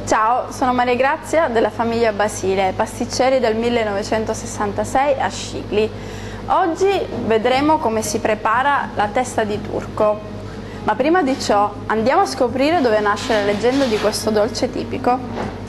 Ciao, sono Maria Grazia della famiglia Basile, pasticceri del 1966 a Scicli. Oggi vedremo come si prepara la testa di turco, ma prima di ciò andiamo a scoprire dove nasce la leggenda di questo dolce tipico.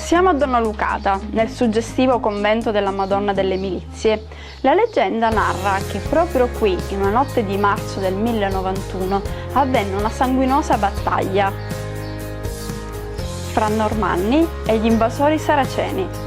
Siamo a Donna Lucata, nel suggestivo convento della Madonna delle Milizie. La leggenda narra che proprio qui, in una notte di marzo del 1091, avvenne una sanguinosa battaglia fra normanni e gli invasori saraceni.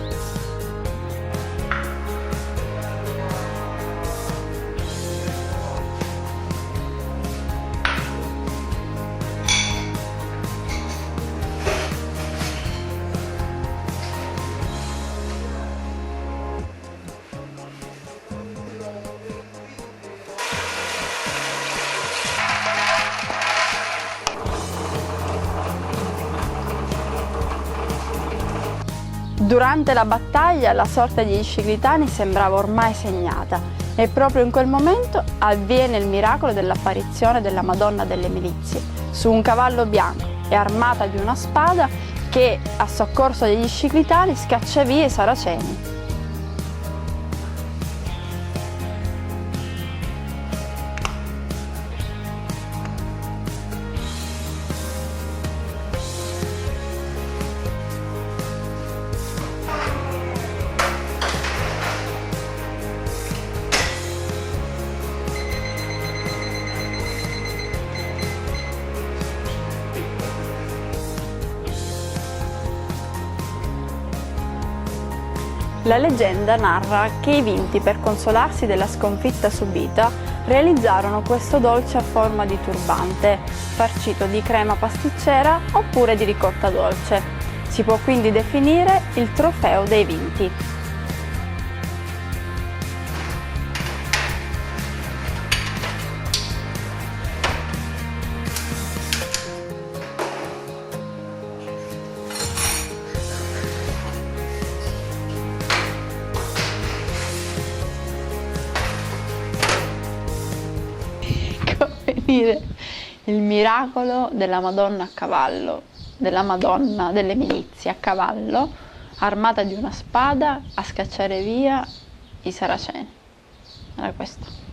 Durante la battaglia la sorte degli sciclitani sembrava ormai segnata e proprio in quel momento avviene il miracolo dell'apparizione della Madonna delle Milizie su un cavallo bianco e armata di una spada che, a soccorso degli sciclitani, scaccia via i saraceni. La leggenda narra che i Vinti, per consolarsi della sconfitta subita, realizzarono questo dolce a forma di turbante, farcito di crema pasticcera oppure di ricotta dolce. Si può quindi definire il trofeo dei Vinti. Il miracolo della Madonna a cavallo, della Madonna delle Milizie a cavallo, armata di una spada a scacciare via i saraceni. Era questo.